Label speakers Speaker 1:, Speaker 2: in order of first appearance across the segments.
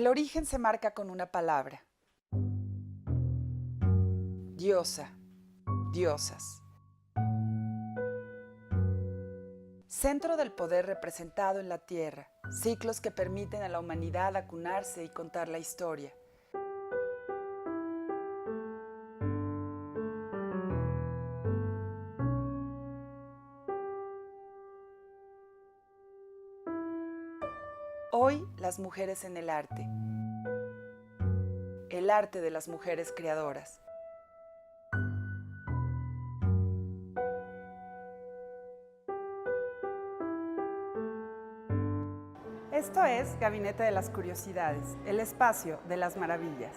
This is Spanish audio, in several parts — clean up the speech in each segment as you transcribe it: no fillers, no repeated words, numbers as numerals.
Speaker 1: El origen se marca con una palabra: diosa, diosas. Centro del poder representado en la tierra, ciclos que permiten a la humanidad acunarse y contar la historia. Hoy, las mujeres en el arte de las mujeres creadoras. Esto es Gabinete de las Curiosidades, el espacio de las maravillas.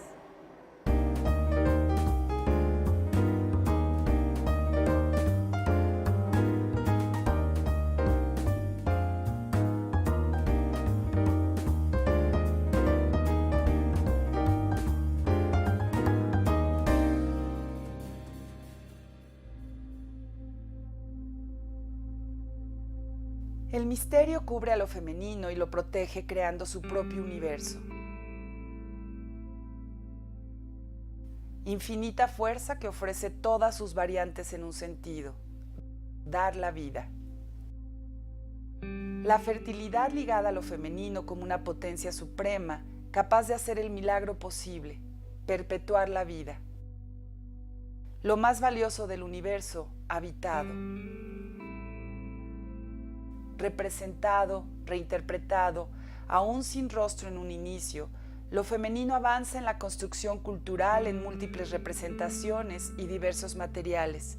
Speaker 1: El misterio cubre a lo femenino y lo protege creando su propio universo. Infinita fuerza que ofrece todas sus variantes en un sentido: dar la vida. La fertilidad ligada a lo femenino como una potencia suprema, capaz de hacer el milagro posible, perpetuar la vida. Lo más valioso del universo habitado. Representado, reinterpretado, aún sin rostro en un inicio, lo femenino avanza en la construcción cultural en múltiples representaciones y diversos materiales.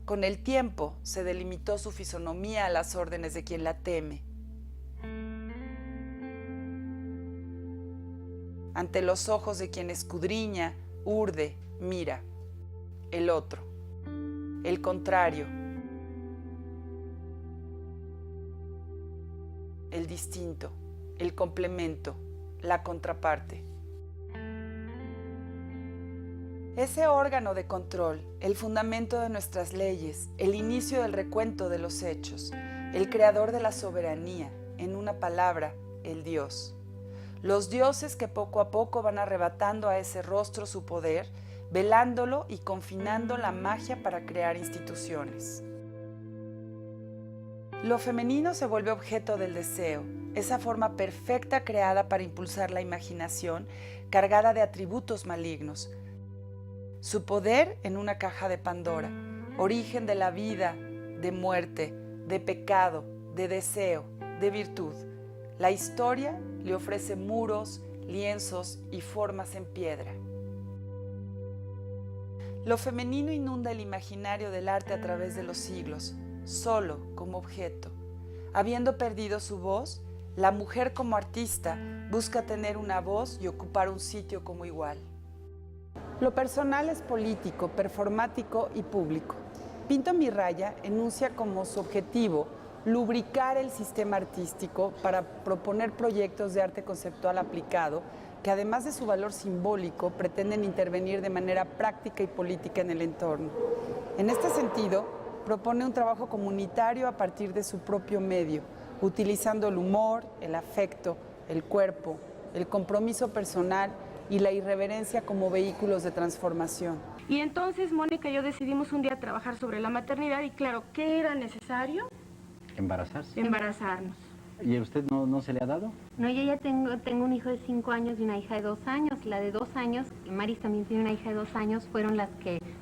Speaker 1: Con el tiempo se delimitó su fisonomía a las órdenes de quien la teme. Ante los ojos de quien escudriña, urde, mira. El otro, el contrario, el distinto, el complemento, la contraparte. Ese órgano de control, el fundamento de nuestras leyes, el inicio del recuento de los hechos, el creador de la soberanía, en una palabra, el Dios. Los dioses que poco a poco van arrebatando a ese rostro su poder, velándolo y confinando la magia para crear instituciones. Lo femenino se vuelve objeto del deseo, esa forma perfecta creada para impulsar la imaginación, cargada de atributos malignos. Su poder en una caja de Pandora, origen de la vida, de muerte, de pecado, de deseo, de virtud. La historia le ofrece muros, lienzos y formas en piedra. Lo femenino inunda el imaginario del arte a través de los siglos, solo como objeto. Habiendo perdido su voz, la mujer como artista busca tener una voz y ocupar un sitio como igual. Lo personal es político, performático y público. Pinto mi raya enuncia como su objetivo lubricar el sistema artístico para proponer proyectos de arte conceptual aplicado que, además de su valor simbólico, pretenden intervenir de manera práctica y política en el entorno. En este sentido, propone un trabajo comunitario a partir de su propio medio, utilizando el humor, el afecto, el cuerpo, el compromiso personal y la irreverencia como vehículos de transformación.
Speaker 2: Y entonces Mónica y yo decidimos un día trabajar sobre la maternidad y claro, ¿qué era necesario?
Speaker 3: ¿Embarazarse?
Speaker 2: Embarazarnos.
Speaker 3: ¿Y a usted no se le ha dado?
Speaker 4: No, yo ya tengo un hijo de 5 años y una hija de 2 años. La de 2 años, Maris también tiene una hija de 2 años, fueron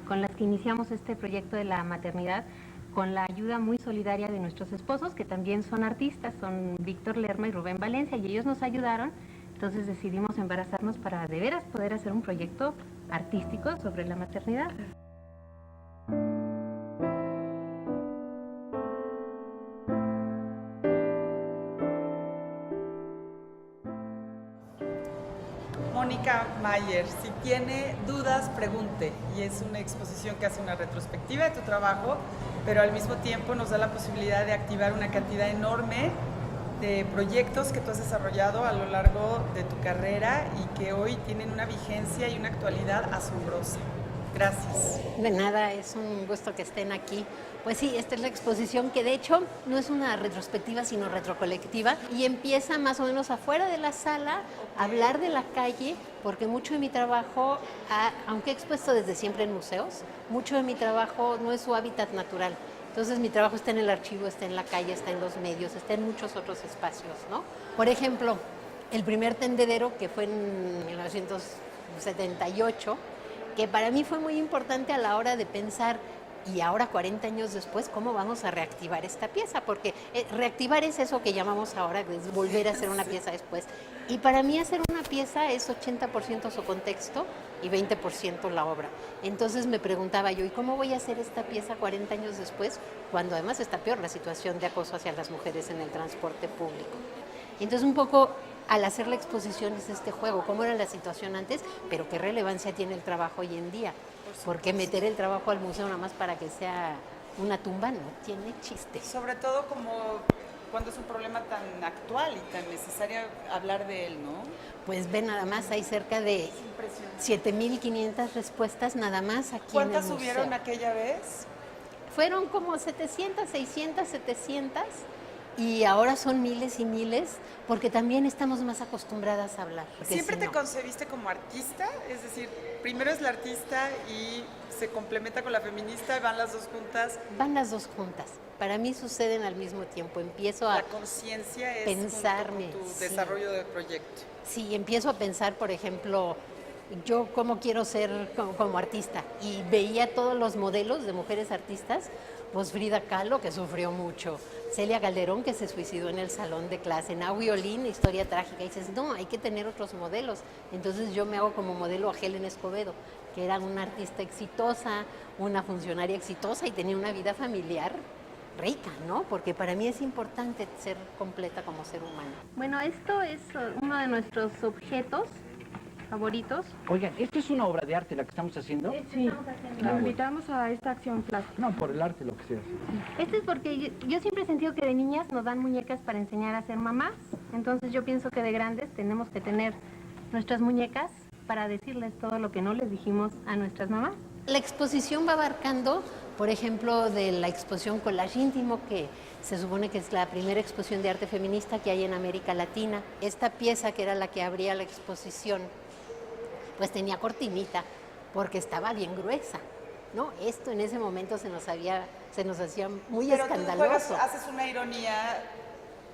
Speaker 4: con las que iniciamos este proyecto de la maternidad, con la ayuda muy solidaria de nuestros esposos, que también son artistas, son Víctor Lerma y Rubén Valencia, y ellos nos ayudaron. Entonces decidimos embarazarnos para de veras poder hacer un proyecto artístico sobre la maternidad.
Speaker 1: Mónica Mayer, si tiene dudas, pregunte. Y es una exposición que hace una retrospectiva de tu trabajo, pero al mismo tiempo nos da la posibilidad de activar una cantidad enorme de proyectos que tú has desarrollado a lo largo de tu carrera y que hoy tienen una vigencia y una actualidad asombrosa. Gracias.
Speaker 5: De nada, es un gusto que estén aquí. Pues sí, esta es la exposición que de hecho no es una retrospectiva, sino retrocolectiva, y empieza más o menos afuera de la sala a hablar de la calle, porque mucho de mi trabajo, aunque he expuesto desde siempre en museos, mucho de mi trabajo no es su hábitat natural. Entonces mi trabajo está en el archivo, está en la calle, está en los medios, está en muchos otros espacios, ¿no? Por ejemplo, el primer tendedero, que fue en 1978, que para mí fue muy importante a la hora de pensar, y ahora 40 años después, ¿cómo vamos a reactivar esta pieza? Porque reactivar es eso que llamamos ahora, es volver a hacer una pieza después. Y para mí hacer una pieza es 80% su contexto y 20% la obra. Entonces me preguntaba yo, ¿y cómo voy a hacer esta pieza 40 años después? Cuando además está peor la situación de acoso hacia las mujeres en el transporte público. Entonces un poco al hacer la exposición es este juego, cómo era la situación antes, pero qué relevancia tiene el trabajo hoy en día. Porque meter el trabajo al museo nada más para que sea una tumba no tiene chiste.
Speaker 1: Sobre todo como cuando es un problema tan actual y tan necesario hablar de él, ¿no?
Speaker 5: Pues ve nada más, hay cerca de 7.500 respuestas nada más aquí en el museo.
Speaker 1: ¿Cuántas subieron aquella vez?
Speaker 5: Fueron como 700, 600, 700 y ahora son miles y miles porque también estamos más acostumbradas a hablar.
Speaker 1: ¿Siempre te concebiste como artista? Es decir, primero es la artista y se complementa con la feminista, ¿van las dos juntas?
Speaker 5: Van las dos juntas. Para mí suceden al mismo tiempo. Empiezo a
Speaker 1: la conciencia es
Speaker 5: pensarme
Speaker 1: junto con tu
Speaker 5: sí.
Speaker 1: desarrollo del proyecto.
Speaker 5: Sí, empiezo a pensar, por ejemplo, yo cómo quiero ser como artista y veía todos los modelos de mujeres artistas, pues Frida Kahlo, que sufrió mucho, Celia Calderón, que se suicidó en el salón de clase, Nahui Olin, historia trágica, y dices, no, hay que tener otros modelos. Entonces yo me hago como modelo a Helen Escobedo, que era una artista exitosa, una funcionaria exitosa y tenía una vida familiar rica, ¿no? Porque para mí es importante ser completa como ser humano.
Speaker 2: Bueno, esto es uno de nuestros objetos favoritos.
Speaker 3: Oigan, ¿esto es una obra de arte la que estamos haciendo?
Speaker 2: Sí, lo invitamos a esta acción plástica.
Speaker 3: No, por el arte, lo que sea.
Speaker 2: Esto es porque yo siempre he sentido que de niñas nos dan muñecas para enseñar a ser mamás. Entonces yo pienso que de grandes tenemos que tener nuestras muñecas para decirles todo lo que no les dijimos a nuestras mamás.
Speaker 5: La exposición va abarcando, por ejemplo, de la exposición Collage Íntimo, que se supone que es la primera exposición de arte feminista que hay en América Latina. Esta pieza, que era la que abría la exposición, pues tenía cortinita, porque estaba bien gruesa, ¿no? Esto en ese momento se nos hacía muy escandaloso.
Speaker 1: Tú haces una ironía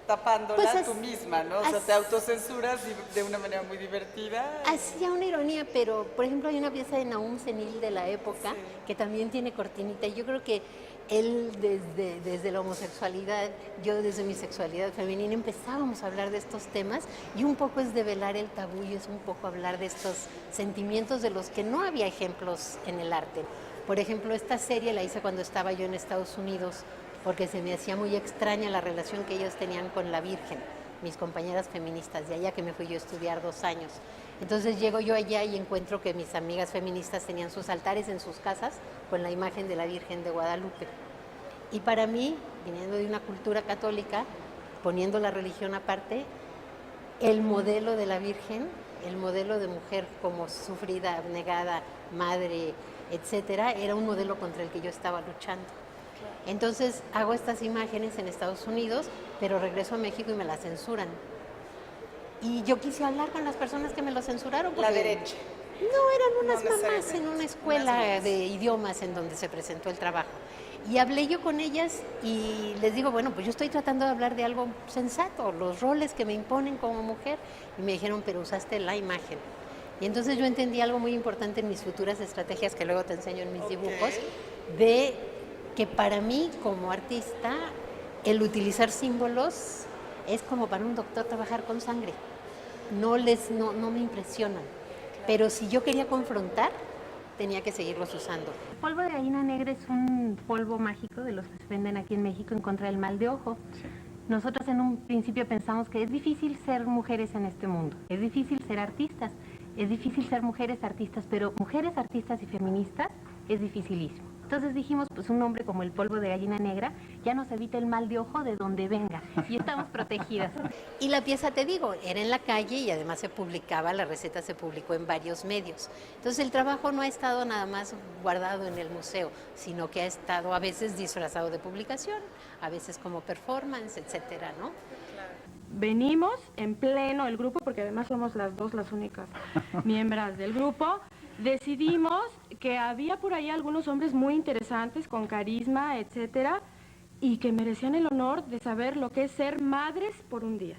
Speaker 1: tapándola
Speaker 5: Pues
Speaker 1: tú misma, ¿no? O sea, te autocensuras de una manera muy divertida.
Speaker 5: Hacía una ironía, pero por ejemplo hay una pieza de Nahum Senil de la época que también tiene cortinita, y yo creo que él desde la homosexualidad, yo desde mi sexualidad femenina empezábamos a hablar de estos temas, y un poco es develar el tabú y es un poco hablar de estos sentimientos de los que no había ejemplos en el arte. Por ejemplo, esta serie la hice cuando estaba yo en Estados Unidos, porque se me hacía muy extraña la relación que ellos tenían con la Virgen, mis compañeras feministas de allá, que me fui yo a estudiar 2 años. Entonces llego yo allá y encuentro que mis amigas feministas tenían sus altares en sus casas con la imagen de la Virgen de Guadalupe. Y para mí, viniendo de una cultura católica, poniendo la religión aparte, el modelo de la Virgen, el modelo de mujer como sufrida, abnegada, madre, etcétera, era un modelo contra el que yo estaba luchando. Entonces hago estas imágenes en Estados Unidos, pero regreso a México y me las censuran. Y yo quise hablar con las personas que me lo censuraron.
Speaker 1: La derecha.
Speaker 5: No, eran unas mamás en una escuela de idiomas en donde se presentó el trabajo. Y hablé yo con ellas y les digo, bueno, pues yo estoy tratando de hablar de algo sensato, los roles que me imponen como mujer. Y me dijeron, pero usaste la imagen. Y entonces yo entendí algo muy importante en mis futuras estrategias, que luego te enseño en mis dibujos, de que para mí como artista el utilizar símbolos es como para un doctor trabajar con sangre. No me impresionan. Pero si yo quería confrontar, tenía que seguirlos usando.
Speaker 2: El polvo de gallina negra es un polvo mágico de los que se venden aquí en México en contra del mal de ojo.
Speaker 3: Sí.
Speaker 2: Nosotros en un principio pensamos que es difícil ser mujeres en este mundo, es difícil ser artistas, es difícil ser mujeres artistas, pero mujeres artistas y feministas es dificilísimo. Entonces dijimos, pues un nombre como el polvo de gallina negra ya nos evita el mal de ojo de donde venga y estamos protegidas.
Speaker 5: Y la pieza, te digo, era en la calle y además se publicaba, la receta se publicó en varios medios. Entonces el trabajo no ha estado nada más guardado en el museo, sino que ha estado a veces disfrazado de publicación, a veces como performance, etcétera, ¿no?
Speaker 6: Venimos en pleno el grupo, porque además somos las dos las únicas miembros del grupo, decidimos que había por ahí algunos hombres muy interesantes, con carisma, etcétera, y que merecían el honor de saber lo que es ser madres por un día.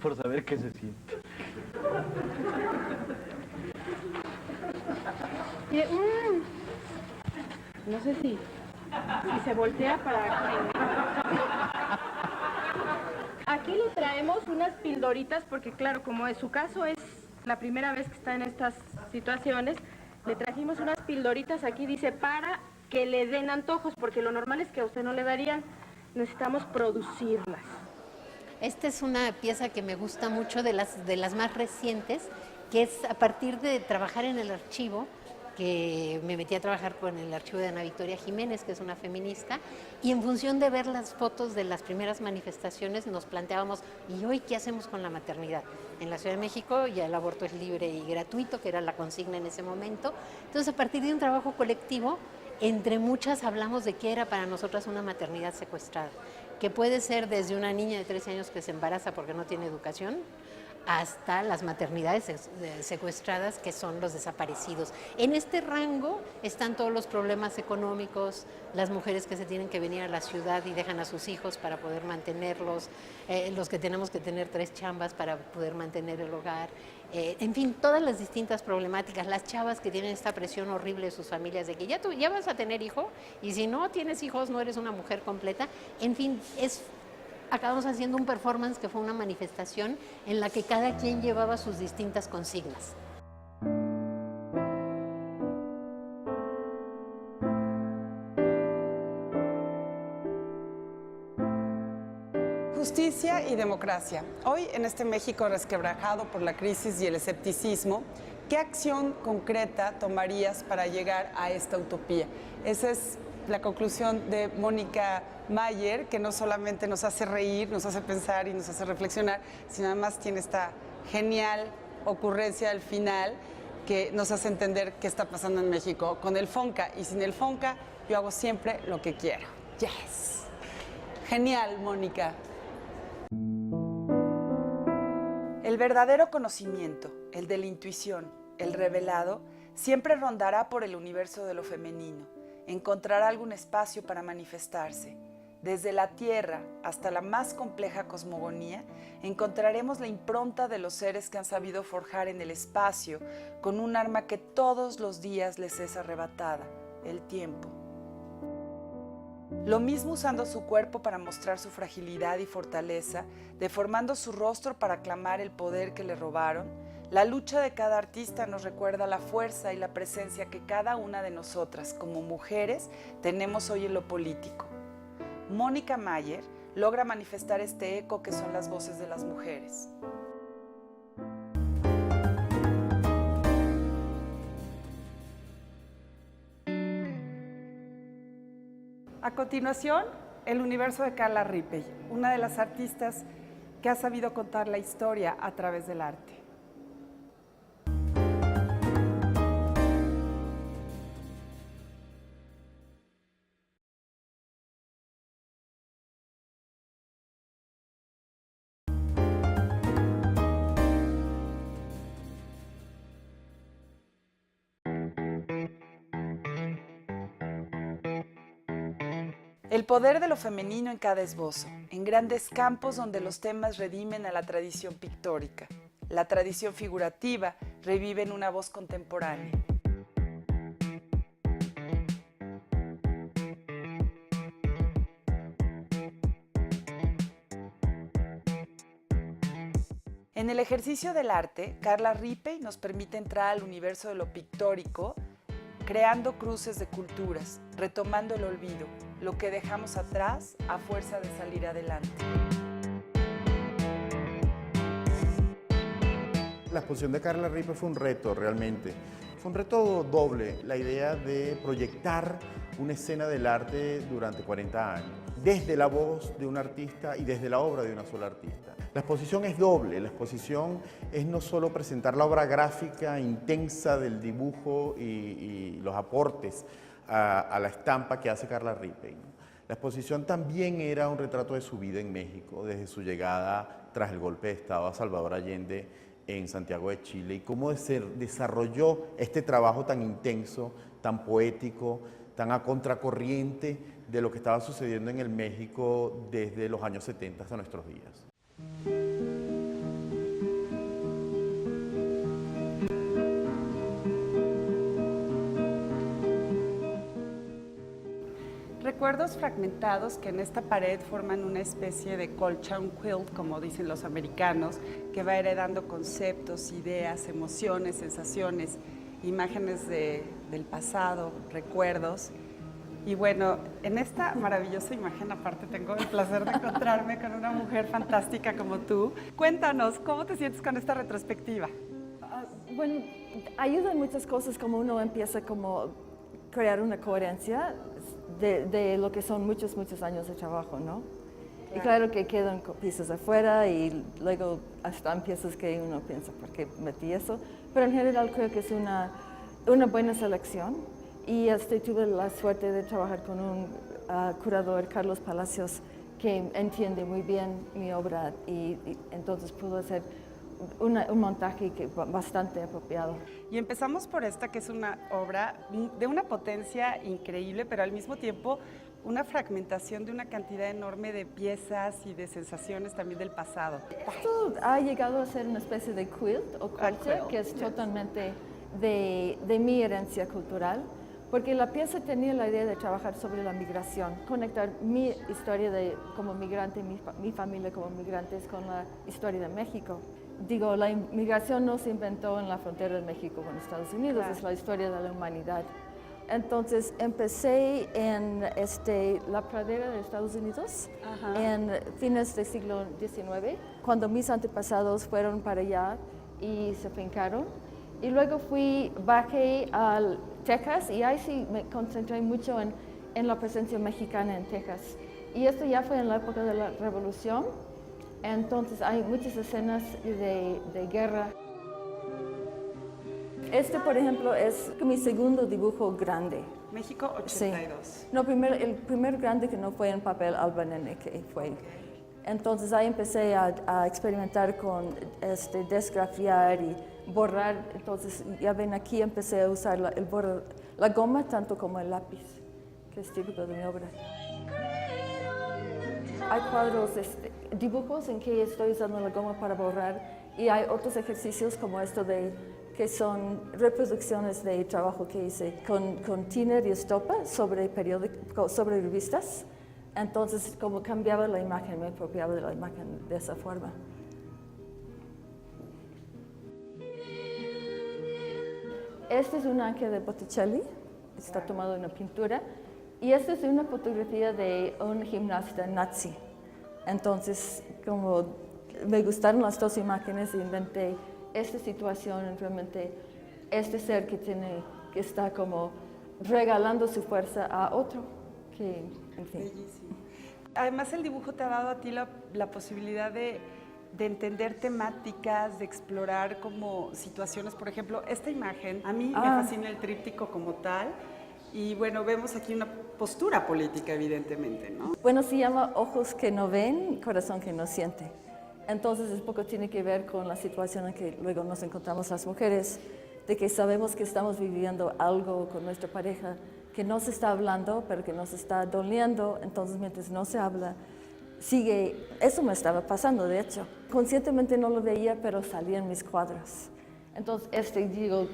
Speaker 3: Por saber qué se siente.
Speaker 6: Mire, no sé si se voltea para... Aquí le traemos unas pildoritas, porque claro, como en su caso es la primera vez que está en estas situaciones, le trajimos unas pildoritas, aquí dice, para que le den antojos, porque lo normal es que a usted no le darían, necesitamos producirlas.
Speaker 5: Esta es una pieza que me gusta mucho, de las más recientes, que es a partir de trabajar en el archivo, que me metí a trabajar con el archivo de Ana Victoria Jiménez, que es una feminista, y en función de ver las fotos de las primeras manifestaciones nos planteábamos, ¿y hoy qué hacemos con la maternidad? En la Ciudad de México ya el aborto es libre y gratuito, que era la consigna en ese momento. Entonces, a partir de un trabajo colectivo, entre muchas hablamos de qué era para nosotras una maternidad secuestrada, que puede ser desde una niña de 13 años que se embaraza porque no tiene educación, hasta las maternidades secuestradas, que son los desaparecidos. En este rango están todos los problemas económicos, las mujeres que se tienen que venir a la ciudad y dejan a sus hijos para poder mantenerlos, los que tenemos que tener 3 chambas para poder mantener el hogar, en fin, todas las distintas problemáticas, las chavas que tienen esta presión horrible de sus familias de que ya vas a tener hijo, y si no tienes hijos no eres una mujer completa. En fin, acabamos haciendo un performance que fue una manifestación en la que cada quien llevaba sus distintas consignas.
Speaker 1: Justicia y democracia. Hoy, en este México resquebrajado por la crisis y el escepticismo, ¿qué acción concreta tomarías para llegar a esta utopía? Esa es la conclusión de Mónica Mayer, que no solamente nos hace reír, nos hace pensar y nos hace reflexionar, sino además tiene esta genial ocurrencia al final que nos hace entender qué está pasando en México con el FONCA. Y sin el FONCA, yo hago siempre lo que quiero. ¡Yes! Genial, Mónica. El verdadero conocimiento, el de la intuición, el revelado, siempre rondará por el universo de lo femenino. Encontrará algún espacio para manifestarse. Desde la Tierra hasta la más compleja cosmogonía, encontraremos la impronta de los seres que han sabido forjar en el espacio con un arma que todos los días les es arrebatada, el tiempo. Lo mismo usando su cuerpo para mostrar su fragilidad y fortaleza, deformando su rostro para clamar el poder que le robaron, la lucha de cada artista nos recuerda la fuerza y la presencia que cada una de nosotras, como mujeres, tenemos hoy en lo político. Mónica Mayer logra manifestar este eco que son las voces de las mujeres. A continuación, el universo de Carla Rippey, una de las artistas que ha sabido contar la historia a través del arte. El poder de lo femenino en cada esbozo, en grandes campos donde los temas redimen a la tradición pictórica. La tradición figurativa revive en una voz contemporánea. En el ejercicio del arte, Carla Rippey nos permite entrar al universo de lo pictórico, creando cruces de culturas, retomando el olvido, lo que dejamos atrás a fuerza de salir adelante.
Speaker 7: La exposición de Carla Rippey fue un reto realmente. Fue un reto doble, la idea de proyectar una escena del arte durante 40 años, desde la voz de un artista y desde la obra de una sola artista. La exposición es doble, la exposición es no solo presentar la obra gráfica intensa del dibujo y los aportes a la estampa que hace Carla Rippey, ¿no? La exposición también era un retrato de su vida en México, desde su llegada tras el golpe de Estado a Salvador Allende en Santiago de Chile, y cómo desarrolló este trabajo tan intenso, tan poético, tan a contracorriente de lo que estaba sucediendo en el México desde los años 70 hasta nuestros días.
Speaker 1: Recuerdos fragmentados que en esta pared forman una especie de colcha, un quilt, como dicen los americanos, que va heredando conceptos, ideas, emociones, sensaciones, imágenes del pasado, recuerdos. Y bueno, en esta maravillosa imagen, aparte tengo el placer de encontrarme con una mujer fantástica como tú. Cuéntanos, ¿cómo te sientes con esta retrospectiva?
Speaker 8: Bueno, ayudan muchas cosas, como uno empieza como crear una coherencia de lo que son muchos años de trabajo, ¿no? Claro. Y claro que quedan piezas afuera y luego están piezas que uno piensa, ¿por qué metí eso? Pero en general creo que es una buena selección, y tuve la suerte de trabajar con un curador, Carlos Palacios, que entiende muy bien mi obra, y entonces pudo hacer un montaje bastante apropiado.
Speaker 1: Y empezamos por esta, que es una obra de una potencia increíble, pero al mismo tiempo una fragmentación de una cantidad enorme de piezas y de sensaciones también del pasado.
Speaker 8: Esto ha llegado a ser una especie de quilt o colcha, que es totalmente de mi herencia cultural, porque la pieza tenía la idea de trabajar sobre la migración, conectar mi historia como migrante, mi familia como migrantes, con la historia de México. Digo, la inmigración no se inventó en la frontera de México con Estados Unidos, claro. Es la historia de la humanidad. Entonces empecé en la pradera de Estados Unidos, ajá, en fines del siglo XIX, cuando mis antepasados fueron para allá y se fincaron. Y luego bajé a Texas, y ahí sí me concentré mucho en la presencia mexicana en Texas. Y esto ya fue en la época de la Revolución. Entonces hay muchas escenas de guerra. Por ejemplo, es mi segundo dibujo grande.
Speaker 1: México 82.
Speaker 8: Sí. No, el primer grande que no fue en papel albanene, que fue. Okay. Entonces ahí empecé a experimentar con desgrafiar y borrar. Entonces ya ven, aquí empecé a usar la goma tanto como el lápiz, que es típico de mi obra. Hay cuadros, dibujos en que estoy usando la goma para borrar, y hay otros ejercicios como que son reproducciones de trabajo que hice con thinner y estopa sobre revistas. Entonces, como cambiaba la imagen, me apropiaba de la imagen de esa forma. Este es un ángel de Botticelli, está tomado de una pintura. Y esta es una fotografía de un gimnasta nazi. Entonces, como me gustaron las dos imágenes, inventé esta situación, realmente ser que está como regalando su fuerza a otro. En fin.
Speaker 1: Bellísimo. Además, el dibujo te ha dado a ti la posibilidad de entender temáticas, de explorar como situaciones. Por ejemplo, esta imagen, a mí me fascina el tríptico como tal. Y bueno, vemos aquí una postura política, evidentemente, ¿no?
Speaker 8: Bueno, se llama Ojos que no ven, corazón que no siente. Entonces, un poco tiene que ver con la situación en que luego nos encontramos las mujeres, de que sabemos que estamos viviendo algo con nuestra pareja que no se está hablando, pero que nos está doliendo. Entonces, mientras no se habla, sigue. Eso me estaba pasando, de hecho. Conscientemente no lo veía, pero salía en mis cuadros. Entonces,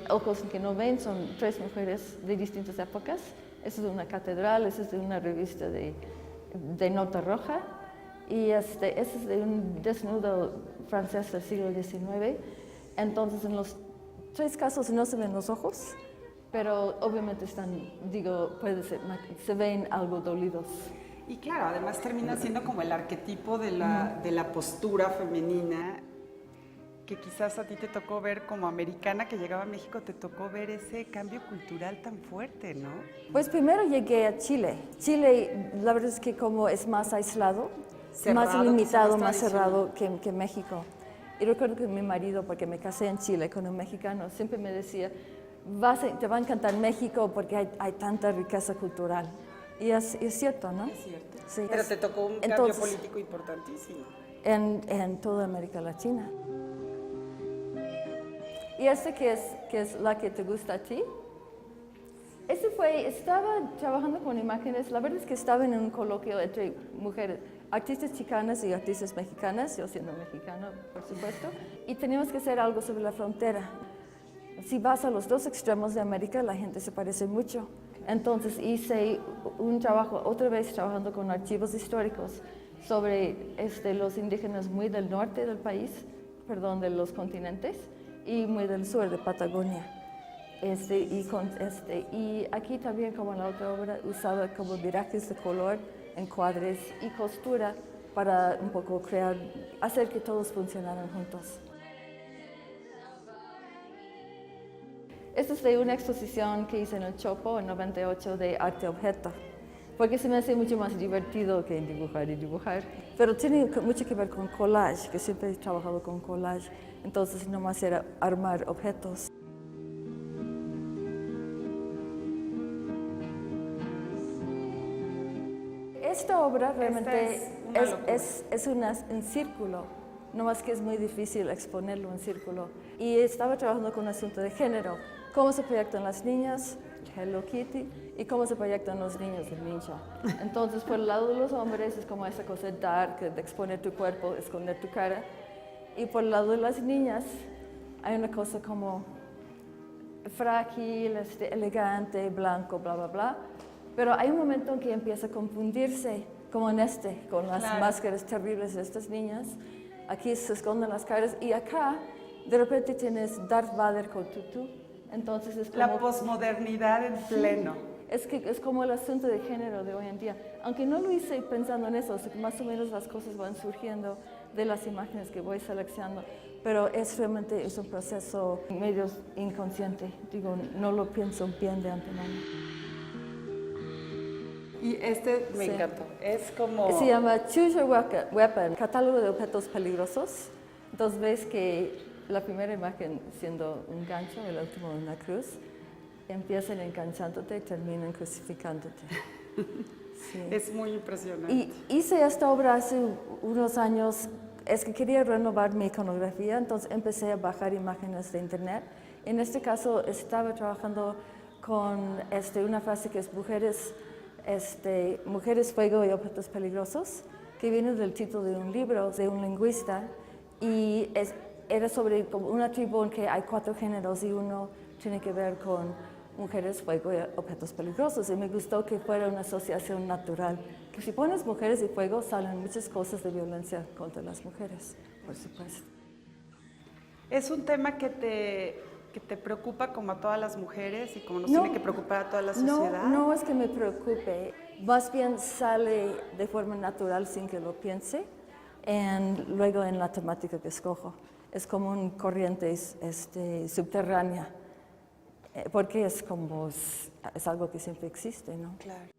Speaker 8: Ojos que no ven, son 3 mujeres de distintas épocas. Esta es de una catedral, esta es de una revista de nota roja, y este es de un desnudo francés del siglo XIX. Entonces, en los 3 casos no se ven los ojos, pero obviamente se ven algo dolidos.
Speaker 1: Y claro, además termina siendo como el arquetipo de la postura femenina, que quizás a ti te tocó ver como americana que llegaba a México, te tocó ver ese cambio cultural tan fuerte, ¿no?
Speaker 8: Pues primero llegué a Chile. Chile, la verdad es que como es más aislado,
Speaker 1: Cerrado,
Speaker 8: más limitado,
Speaker 1: quizás
Speaker 8: más cerrado
Speaker 1: tradicional.
Speaker 8: que México. Y recuerdo que mi marido, porque me casé en Chile con un mexicano, siempre me decía, te va a encantar México porque hay tanta riqueza cultural. Y es cierto, ¿no?
Speaker 1: Es cierto.
Speaker 8: Sí.
Speaker 1: Pero te tocó un cambio
Speaker 8: Entonces,
Speaker 1: político importantísimo.
Speaker 8: en toda América Latina. ¿Y este que es la que te gusta a ti? Estaba trabajando con imágenes, la verdad es que estaba en un coloquio entre mujeres, artistas chicanas y artistas mexicanas, yo siendo mexicana, por supuesto, y teníamos que hacer algo sobre la frontera. Si vas a los dos extremos de América, la gente se parece mucho. Entonces hice un trabajo, otra vez trabajando con archivos históricos, sobre los indígenas muy del norte del país, de los continentes, y muy del sur, de Patagonia. Y aquí también, como en la otra obra, usaba como virajes de color, encuadres y costura para un poco hacer que todos funcionaran juntos. Esta es de una exposición que hice en el Chopo en 98 de arte objeto, porque se me hace mucho más divertido que dibujar y dibujar. Pero tiene mucho que ver con collage, que siempre he trabajado con collage, entonces nomás era armar objetos. Esta obra realmente es un círculo, nomás que es muy difícil exponerlo en círculo. Y estaba trabajando con un asunto de género, cómo se proyectan las niñas, Hello Kitty, y cómo se proyectan los niños, el ninja. Entonces, por el lado de los hombres es como esa cosa dark, de exponer tu cuerpo, esconder tu cara. Y por el lado de las niñas hay una cosa como frágil, elegante, blanco, bla, bla, bla. Pero hay un momento en que empieza a confundirse, como en con las máscaras terribles de estas niñas. Aquí se esconden las caras y acá, de repente tienes Darth Vader con tutú. Entonces es como...
Speaker 1: La posmodernidad en pleno.
Speaker 8: Es como el asunto de género de hoy en día. Aunque no lo hice pensando en eso, más o menos las cosas van surgiendo de las imágenes que voy seleccionando. Pero realmente es un proceso medio inconsciente. Digo, no lo pienso bien de antemano.
Speaker 1: Y me encantó. Es como...
Speaker 8: Se llama Choose Your Weapon, catálogo de objetos peligrosos. Entonces ves que la primera imagen siendo un gancho, el último una cruz, empiezan enganchándote y terminan crucificándote. Sí.
Speaker 1: Es muy impresionante.
Speaker 8: Y hice esta obra hace unos años, es que quería renovar mi iconografía, entonces empecé a bajar imágenes de internet. En este caso estaba trabajando con una frase que es Mujeres, Fuego y Objetos Peligrosos, que viene del título de un libro de un lingüista, y era sobre como una tribu en que hay 4 géneros y uno tiene que ver con mujeres, fuego y objetos peligrosos. Y me gustó que fuera una asociación natural, que si pones mujeres y fuego salen muchas cosas de violencia contra las mujeres, por supuesto.
Speaker 1: Es un tema que te preocupa como a todas las mujeres y como nos tiene que preocupar a toda la sociedad.
Speaker 8: No es que me preocupe, más bien sale de forma natural sin que lo piense, luego en la temática que escojo. Es como un corriente subterránea, porque es algo que siempre existe, ¿no?
Speaker 1: Claro.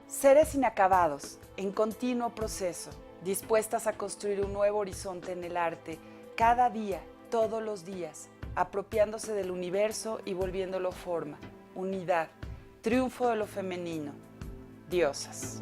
Speaker 1: Seres inacabados, en continuo proceso, dispuestas a construir un nuevo horizonte en el arte, cada día, todos los días, apropiándose del universo y volviéndolo forma, unidad, triunfo de lo femenino, diosas.